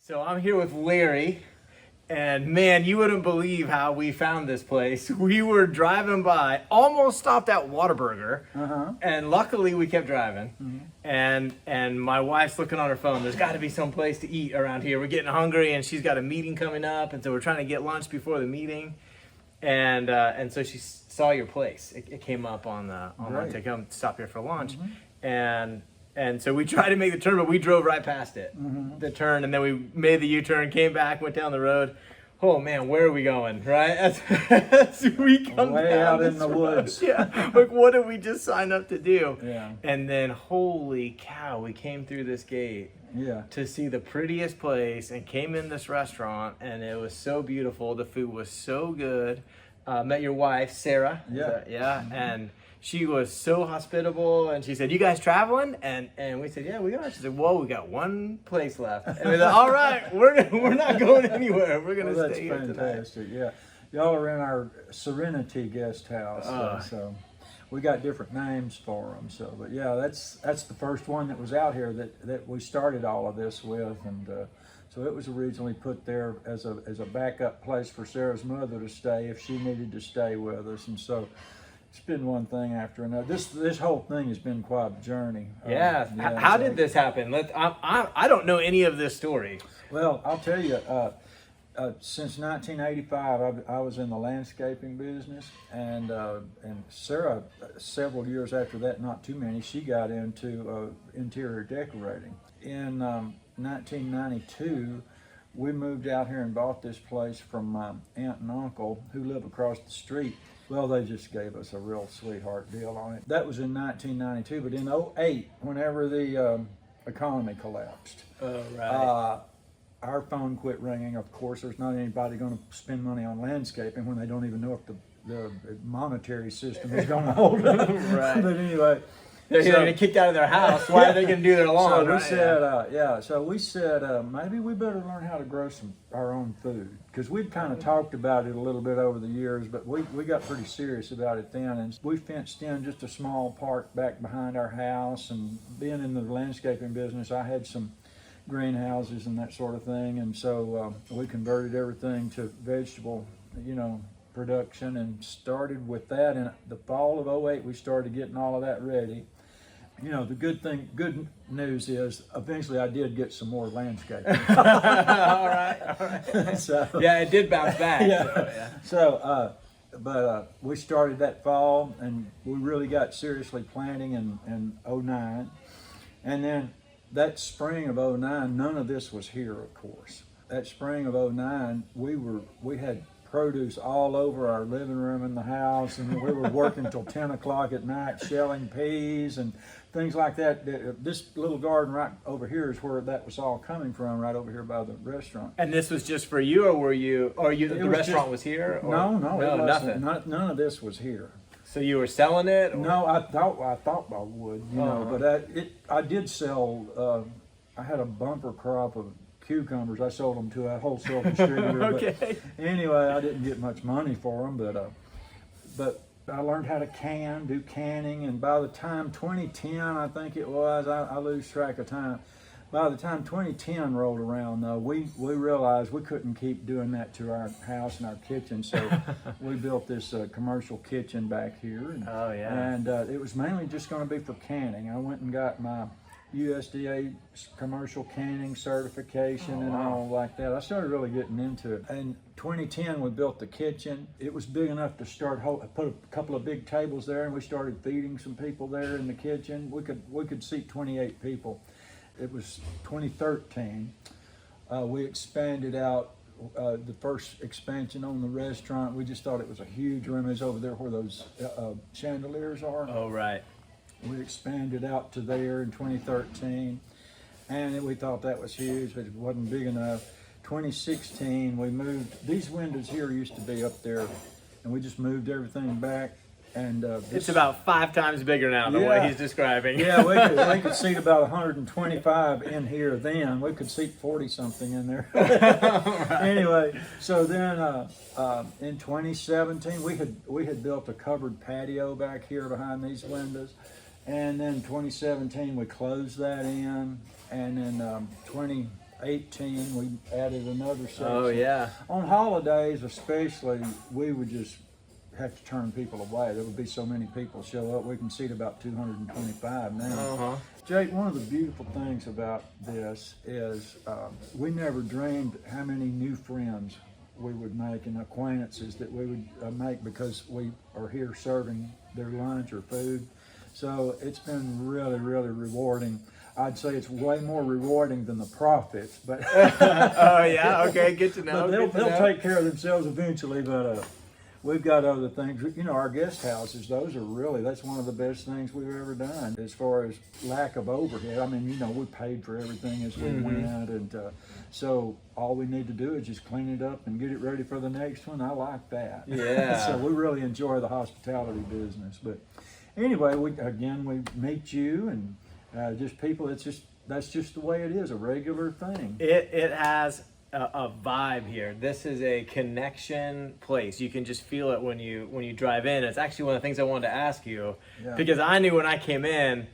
So I'm here with Larry, and man, you wouldn't believe how we found this place. We were driving by, almost stopped at Whataburger, and luckily we kept driving. And my wife's looking on her phone. There's got to be some place to eat around here. We're getting hungry, and she's got a meeting coming up, and so we're trying to get lunch before the meeting. And so she saw your place. It came up on to come stop here for lunch, and so we tried to make the turn, but we drove right past it, the turn, and then we made the U-turn, came back, went down the road. Oh man, where are we going, right? As we come way down out in this the road. woods. Yeah, like what did we just sign up to do? Yeah. And then, holy cow, we came through this gate to see the prettiest place and came in this restaurant, and it was so beautiful. The food was so good. Met your wife, Sarah. And she was so hospitable, and she said, "You guys traveling?" And we said, "Yeah, we are." She said, "Well, we got one place left." And we said, "All right, we're not going anywhere. We're gonna stay here tonight." That's fantastic. Yeah, y'all are in our Serenity guest house, so we got different names for them. So, but yeah, that's the first one that was out here that we started all of this with, and so it was originally put there as a backup place for Sarah's mother to stay if she needed to stay with us, and so. It's been one thing after another. This whole thing has been quite a journey. How did this happen? I don't know any of this story. Well, I'll tell you. Since 1985, I was in the landscaping business, and Sarah, several years after that, not too many, she got into interior decorating. In 1992, we moved out here and bought this place from my aunt and uncle who live across the street. Well, they just gave us a real sweetheart deal on it. That was in 1992, but in 2008, whenever the economy collapsed, our phone quit ringing. Of course, there's not anybody going to spend money on landscaping when they don't even know if the monetary system is going to hold them. Right. But anyway. They're getting kicked out of their house. Why are they going to do their lawn? So we said, maybe we better learn how to grow our own food. Because we'd kind of talked about it a little bit over the years, but we got pretty serious about it then. And we fenced in just a small park back behind our house. And being in the landscaping business, I had some greenhouses and that sort of thing. And so we converted everything to vegetable, production, and started with that. In the fall of 2008, we started getting all of that ready. The good news is eventually I did get some more landscaping. all right. So, yeah, it did bounce back. But we started that fall, and we really got seriously planting in 2009. And then that spring of 2009, none of this was here, of course. That spring of 2009, we had produce all over our living room in the house, and we were working till 10 o'clock at night shelling peas and things like that. This little garden right over here is where that was all coming from, right over here by the restaurant. And this was just for you, or the restaurant was here? Or? No, nothing. None of this was here. So you were selling it? Or? No, I thought I would, but I did sell. I had a bumper crop of cucumbers. I sold them to a wholesale distributor. Okay. But anyway, I didn't get much money for them, but I learned how to do canning, and by the time 2010, I think it was, I lose track of time. By the time 2010 rolled around, though, we realized we couldn't keep doing that to our house and our kitchen, so we built this commercial kitchen back here. And it was mainly just going to be for canning. I went and got my USDA commercial canning certification and all like that. I started really getting into it. In 2010, we built the kitchen. It was big enough to put a couple of big tables there, and we started feeding some people there in the kitchen. We could seat 28 people. It was 2013. We expanded out. The first expansion on the restaurant, we just thought it was a huge room. It's over there where those chandeliers are. Oh, right. We expanded out to there in 2013, and we thought that was huge, but it wasn't big enough. 2016, we moved. These windows here used to be up there, and we just moved everything back. And it's about 5 times bigger now, the way he's describing. Yeah, we could seat about 125 in here then. We could seat 40-something in there. Anyway, so then in 2017, we had built a covered patio back here behind these windows. And then 2017, we closed that in. And then 18, we added another section. Oh yeah. On holidays especially, we would just have to turn people away. There would be so many people show up. We can seat about 225 now. Jake, one of the beautiful things about this is we never dreamed how many new friends we would make and acquaintances that we would make because we are here serving their lunch or food. So it's been really, really rewarding. I'd say it's way more rewarding than the profits, but Oh yeah, okay, good to know. but good to they'll know. take care of themselves eventually. But we've got other things. You know, our guest houses, those are really, that's one of the best things we've ever done as far as lack of overhead. I mean, you know, we paid for everything as we went, and so all we need to do is just clean it up and get it ready for the next one. I like that. Yeah. So we really enjoy the hospitality business. But anyway, we meet you and just people. That's just the way it is, a regular thing. It has a vibe here. This is a connection place. You can just feel it when you drive in. It's actually one of the things I wanted to ask you, because I knew when I came in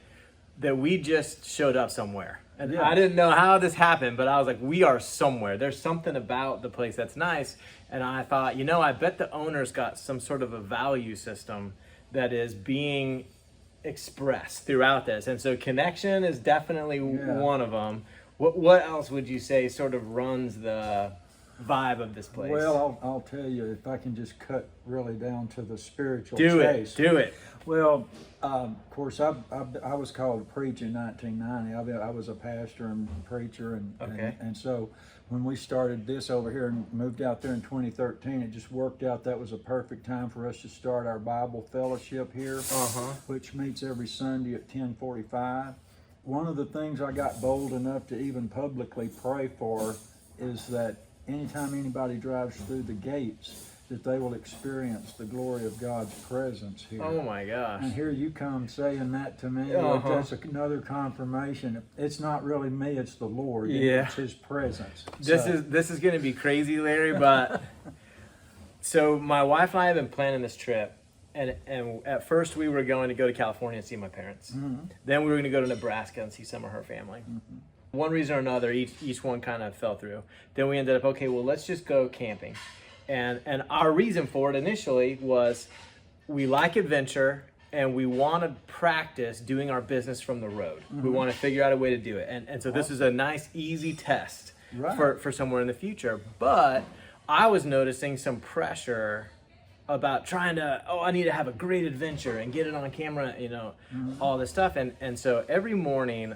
that we just showed up somewhere. And I didn't know how this happened, but I was like, we are somewhere. There's something about the place that's nice. And I thought, you know, I bet the owner's got some sort of a value system that is being expressed throughout this. And so connection is definitely one of them. What else would you say sort of runs the vibe of this place? Well, I'll tell you, if I can just cut really down to the spiritual do chase. it. Well, of course, I was called to preach in 1990. I was a pastor and preacher, and so when we started this over here and moved out there in 2013, it just worked out. That was a perfect time for us to start our Bible fellowship here, which meets every Sunday at 10:45. One of the things I got bold enough to even publicly pray for is that anytime anybody drives through the gates, that they will experience the glory of God's presence here. Oh my gosh. And here you come saying that to me. Like that's another confirmation. It's not really me, it's the Lord. It's His presence. This is going to be crazy, Larry, but so my wife and I have been planning this trip. And at first we were going to go to California and see my parents. Then we were going to go to Nebraska and see some of her family. One reason or another, each one kind of fell through. Then we ended up, okay, well, let's just go camping. And our reason for it initially was we like adventure and we want to practice doing our business from the road. We want to figure out a way to do it. And so this is a nice, easy test for somewhere in the future. But I was noticing some pressure about trying to, I need to have a great adventure and get it on camera, you know, all this stuff. And so every morning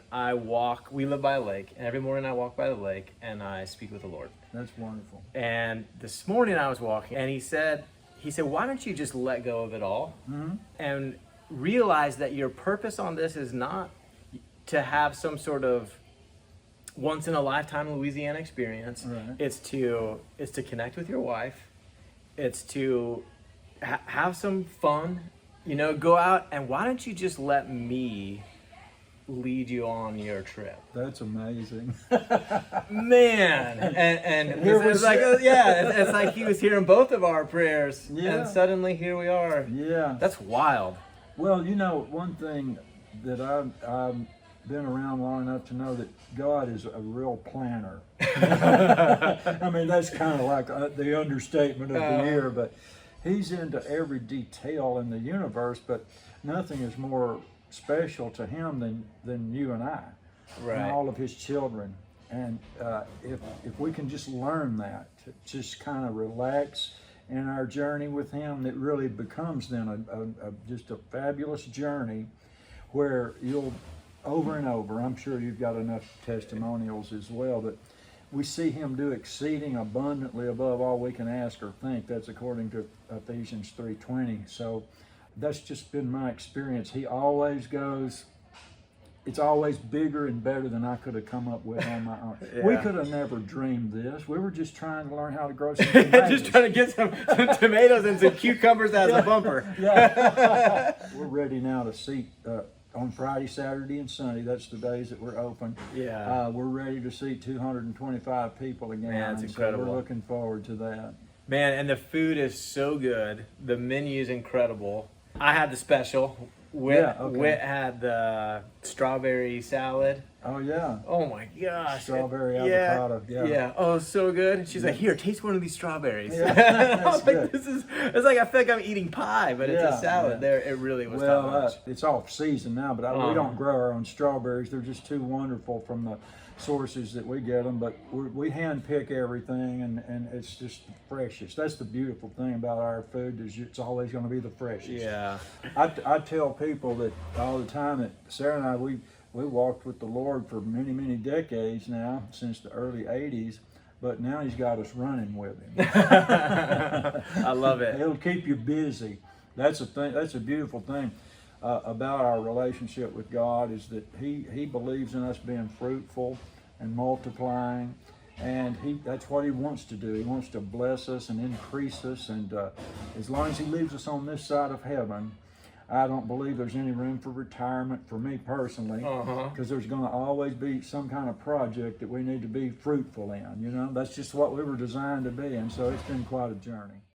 we live by a lake, and every morning I walk by the lake and I speak with the Lord. That's wonderful. And this morning I was walking and he said, why don't you just let go of it all and realize that your purpose on this is not to have some sort of once in a lifetime Louisiana experience. It's to connect with your wife. It's to have some fun, you know, go out, and why don't you just let me lead you on your trip? That's amazing. Man, and it's like, it's like he was hearing both of our prayers, and suddenly here we are. Yeah. That's wild. Well, you know, one thing that I've been around long enough to know that God is a real planner. I mean, that's kind of like the understatement of the year, but He's into every detail in the universe, but nothing is more special to Him than you and I, and all of His children. And if we can just learn that, to just kind of relax in our journey with Him, it really becomes then just a fabulous journey where you'll over and over. I'm sure you've got enough testimonials as well, but we see Him do exceeding abundantly above all we can ask or think. That's according to Ephesians 3:20. So that's just been my experience. He always goes, it's always bigger and better than I could have come up with on my own. We could have never dreamed this. We were just trying to learn how to grow some tomatoes. Just trying to get some tomatoes and some cucumbers as a bumper. We're ready now to seat on Friday, Saturday, and Sunday. That's the days that we're open. We're ready to seat 225 people again. Man, that's incredible. So we're looking forward to that. Man, and the food is so good. The menu is incredible. I had the special. Whit had the strawberry salad. Oh yeah. Oh my gosh. Strawberry Yeah. avocado. Yeah. Yeah. Oh, so good. And she's like, here, taste one of these strawberries. Yeah, I was that's like, good. it's like I feel like I'm eating pie, but it's Yeah, a salad. yeah. There, it really was top Well, much. it's off season now, but we don't grow our own strawberries. They're just too wonderful from the sources that we get them. But we hand pick everything, and it's just the freshest. That's the beautiful thing about our food is it's always going to be the freshest. Yeah. I tell people that all the time that Sarah and I we walked with the Lord for many, many decades now, since the early '80s. But now He's got us running with Him. I love it. It'll keep you busy. That's a thing. That's a beautiful thing about our relationship with God is that He believes in us being fruitful and multiplying, and that's what He wants to do. He wants to bless us and increase us, and as long as He leaves us on this side of heaven, I don't believe there's any room for retirement for me personally, because there's going to always be some kind of project that we need to be fruitful in. You know, that's just what we were designed to be, and so it's been quite a journey.